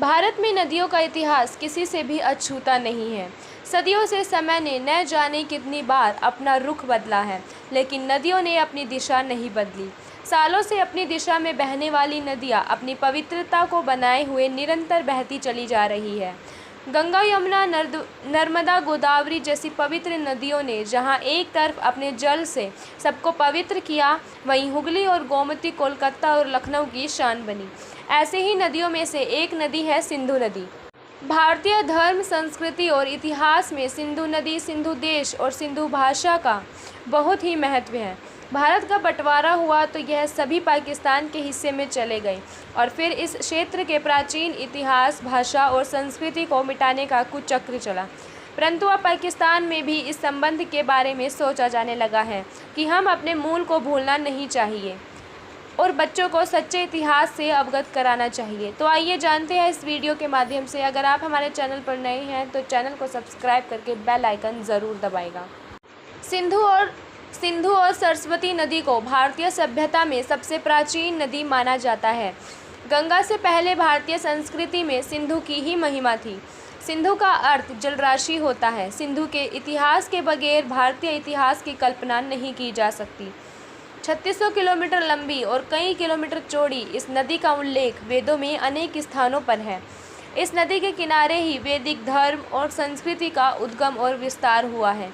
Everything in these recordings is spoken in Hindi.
भारत में नदियों का इतिहास किसी से भी अछूता नहीं है। सदियों से समय ने न जाने कितनी बार अपना रुख बदला है, लेकिन नदियों ने अपनी दिशा नहीं बदली। सालों से अपनी दिशा में बहने वाली नदियाँ अपनी पवित्रता को बनाए हुए निरंतर बहती चली जा रही है। गंगा, यमुना, नर्मदा, गोदावरी जैसी पवित्र नदियों ने जहाँ एक तरफ अपने जल से सबको पवित्र किया, वहीं हुगली और गोमती कोलकाता और लखनऊ की शान बनी। ऐसे ही नदियों में से एक नदी है सिंधु नदी। भारतीय धर्म, संस्कृति और इतिहास में सिंधु नदी, सिंधु देश और सिंधु भाषा का बहुत ही महत्व है। भारत का बंटवारा हुआ तो यह सभी पाकिस्तान के हिस्से में चले गए और फिर इस क्षेत्र के प्राचीन इतिहास, भाषा और संस्कृति को मिटाने का कुछ चक्र चला। परंतु अब पाकिस्तान में भी इस संबंध के बारे में सोचा जाने लगा है कि हम अपने मूल को भूलना नहीं चाहिए और बच्चों को सच्चे इतिहास से अवगत कराना चाहिए। तो आइए जानते हैं इस वीडियो के माध्यम से। अगर आप हमारे चैनल पर नए हैं तो चैनल को सब्सक्राइब करके बेल आइकन ज़रूर दबाएगा। सिंधु और सरस्वती नदी को भारतीय सभ्यता में सबसे प्राचीन नदी माना जाता है। गंगा से पहले भारतीय संस्कृति में सिंधु की ही महिमा थी। सिंधु का अर्थ जलराशि होता है। सिंधु के इतिहास के बगैर भारतीय इतिहास की कल्पना नहीं की जा सकती। 3600 किलोमीटर लंबी और कई किलोमीटर चौड़ी इस नदी का उल्लेख वेदों में अनेक स्थानों पर है। इस नदी के किनारे ही वैदिक धर्म और संस्कृति का उद्गम और विस्तार हुआ है।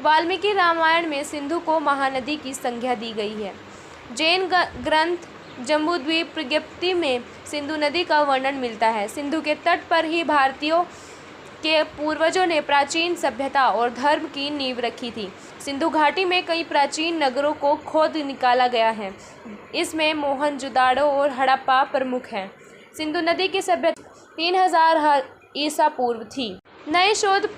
वाल्मीकि रामायण में सिंधु को महानदी की संज्ञा दी गई है। जैन ग्रंथ जम्बूद्वीप प्रज्ञप्ति में सिंधु नदी का वर्णन मिलता है। सिंधु के तट पर ही भारतीयों के पूर्वजों ने प्राचीन सभ्यता और धर्म की नींव रखी थी। सिंधु घाटी में कई प्राचीन नगरों को खोद निकाला गया है। इसमें मोहनजोदाड़ो और हड़प्पा प्रमुख हैं। सिंधु नदी की सभ्यता 3000 ईसा पूर्व थी। नए शोध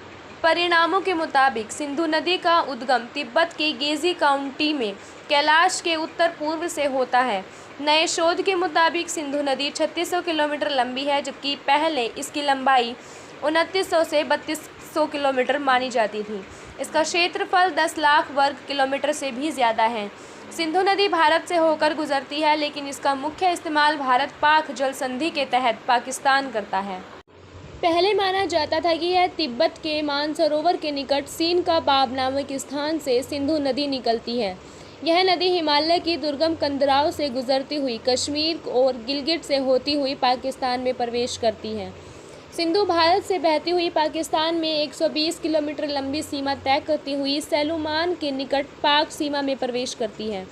परिणामों के मुताबिक सिंधु नदी का उद्गम तिब्बत के गेजी काउंटी में कैलाश के उत्तर पूर्व से होता है। नए शोध के मुताबिक सिंधु नदी 3600 किलोमीटर लंबी है, जबकि पहले इसकी लंबाई 2900 से 3200 किलोमीटर मानी जाती थी। इसका क्षेत्रफल 10 लाख वर्ग किलोमीटर से भी ज़्यादा है। सिंधु नदी भारत से होकर गुजरती है, लेकिन इसका मुख्य इस्तेमाल भारत-पाक जल संधि के तहत पाकिस्तान करता है। पहले माना जाता था कि यह तिब्बत के मानसरोवर के निकट सीन का बाब नामक स्थान से सिंधु नदी निकलती है। यह नदी हिमालय की दुर्गम कंदराओं से गुजरती हुई कश्मीर और गिलगिट से होती हुई पाकिस्तान में प्रवेश करती है। सिंधु भारत से बहती हुई पाकिस्तान में 120 किलोमीटर लंबी सीमा तय करती हुई सैलूमान के निकट पाक सीमा में प्रवेश करती है।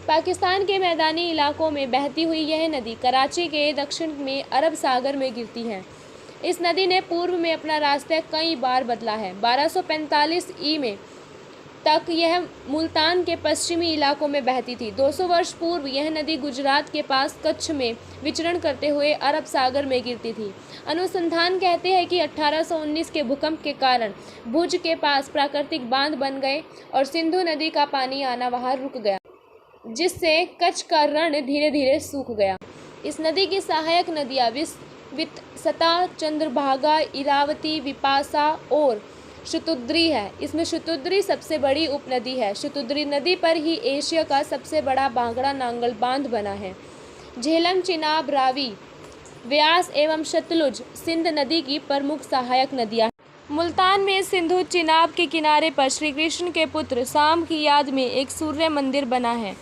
पाकिस्तान के मैदानी इलाकों में बहती हुई यह नदी कराची के दक्षिण में अरब सागर में गिरती है। इस नदी ने पूर्व में अपना रास्ता कई बार बदला है। 1245 ई में तक यह मुल्तान के पश्चिमी इलाकों में बहती थी। 200 वर्ष पूर्व यह नदी गुजरात के पास कच्छ में विचरण करते हुए अरब सागर में गिरती थी। अनुसंधान कहते हैं कि 1819 के भूकंप के कारण भुज के पास प्राकृतिक बांध बन गए और सिंधु नदी का पानी आना वहां रुक गया, जिससे कच्छ का रण धीरे धीरे सूख गया। इस नदी की सहायक नदियाँ वित्सता, चंद्रभागा, इरावती, विपासा और शतुद्री है। इसमें शतुद्री सबसे बड़ी उपनदी है। शतुद्री नदी पर ही एशिया का सबसे बड़ा भांगड़ा नांगल बांध बना है। झेलम, चिनाब, रावी, व्यास एवं सतलुज सिंध नदी की प्रमुख सहायक नदियाँ हैं। मुल्तान में सिंधु चिनाब के किनारे पर श्री कृष्ण के पुत्र शाम की याद में एक सूर्य मंदिर बना है।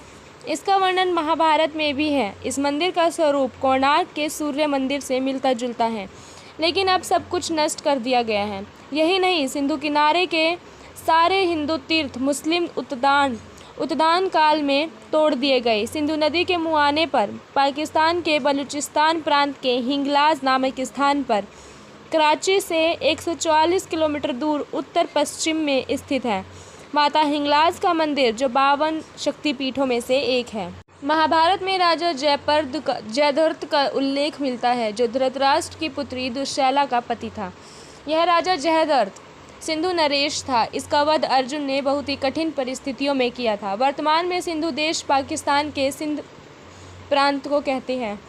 इसका वर्णन महाभारत में भी है। इस मंदिर का स्वरूप कोणार्क के सूर्य मंदिर से मिलता जुलता है, लेकिन अब सब कुछ नष्ट कर दिया गया है। यही नहीं, सिंधु किनारे के सारे हिंदू तीर्थ मुस्लिम उत्तान काल में तोड़ दिए गए। सिंधु नदी के मुहाने पर पाकिस्तान के बलूचिस्तान प्रांत के हिंगलाज नामक स्थान पर कराची से 144 किलोमीटर दूर उत्तर पश्चिम में स्थित है माता हिंगलाज का मंदिर, जो 52 शक्तिपीठों में से एक है। महाभारत में राजा जयद्रथ का उल्लेख मिलता है, जो धृतराष्ट्र की पुत्री दुश्शला का पति था। यह राजा जयद्रथ सिंधु नरेश था। इसका वध अर्जुन ने बहुत ही कठिन परिस्थितियों में किया था। वर्तमान में सिंधु देश पाकिस्तान के सिंध प्रांत को कहते हैं।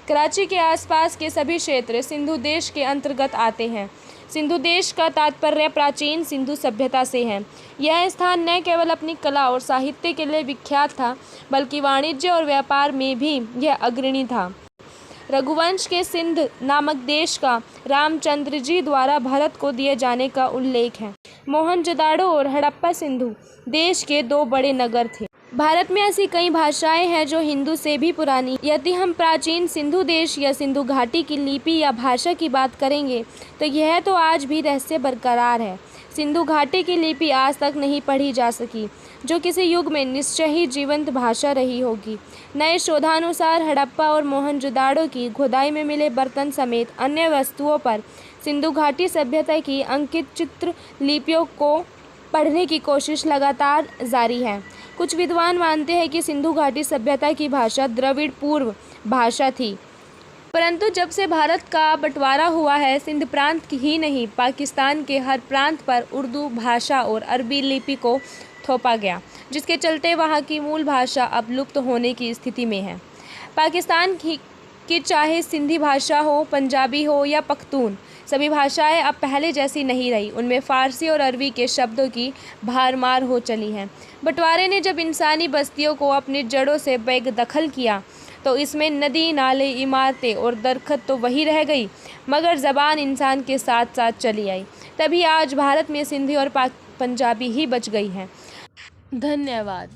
कराची के आसपास के सभी क्षेत्र सिंधु देश के अंतर्गत आते हैं। सिंधु देश का तात्पर्य प्राचीन सिंधु सभ्यता से है। यह स्थान न केवल अपनी कला और साहित्य के लिए विख्यात था, बल्कि वाणिज्य और व्यापार में भी यह अग्रणी था। रघुवंश के सिंध नामक देश का रामचंद्र जी द्वारा भरत को दिए जाने का उल्लेख है। मोहनजोदाड़ो और हड़प्पा सिंधु देश के दो बड़े नगर थे। भारत में ऐसी कई भाषाएं हैं जो हिंदू से भी पुरानी। यदि हम प्राचीन सिंधु देश या सिंधु घाटी की लिपि या भाषा की बात करेंगे तो यह तो आज भी रहस्य बरकरार है। सिंधु घाटी की लिपि आज तक नहीं पढ़ी जा सकी, जो किसी युग में निश्चय ही जीवंत भाषा रही होगी। नए शोधानुसार हड़प्पा और मोहनजोदाड़ो की खुदाई में मिले बर्तन समेत अन्य वस्तुओं पर सिंधु घाटी सभ्यता की अंकित चित्र लिपियों को पढ़ने की कोशिश लगातार जारी है। कुछ विद्वान मानते हैं कि सिंधु घाटी सभ्यता की भाषा द्रविड़ पूर्व भाषा थी, परंतु जब से भारत का बंटवारा हुआ है, सिंध प्रांत ही नहीं पाकिस्तान के हर प्रांत पर उर्दू भाषा और अरबी लिपि को थोपा गया, जिसके चलते वहाँ की मूल भाषा अब लुप्त होने की स्थिति में है। पाकिस्तान की चाहे सिंधी भाषा हो, पंजाबी हो या पख्तून, सभी भाषाएं अब पहले जैसी नहीं रही। उनमें फ़ारसी और अरबी के शब्दों की भारमार हो चली हैं। बंटवारे ने जब इंसानी बस्तियों को अपनी जड़ों से बेदखल किया तो इसमें नदी, नाले, इमारतें और दरख्त तो वही रह गई, मगर ज़बान इंसान के साथ साथ चली आई। तभी आज भारत में सिंधी और पंजाबी ही बच गई हैं। धन्यवाद।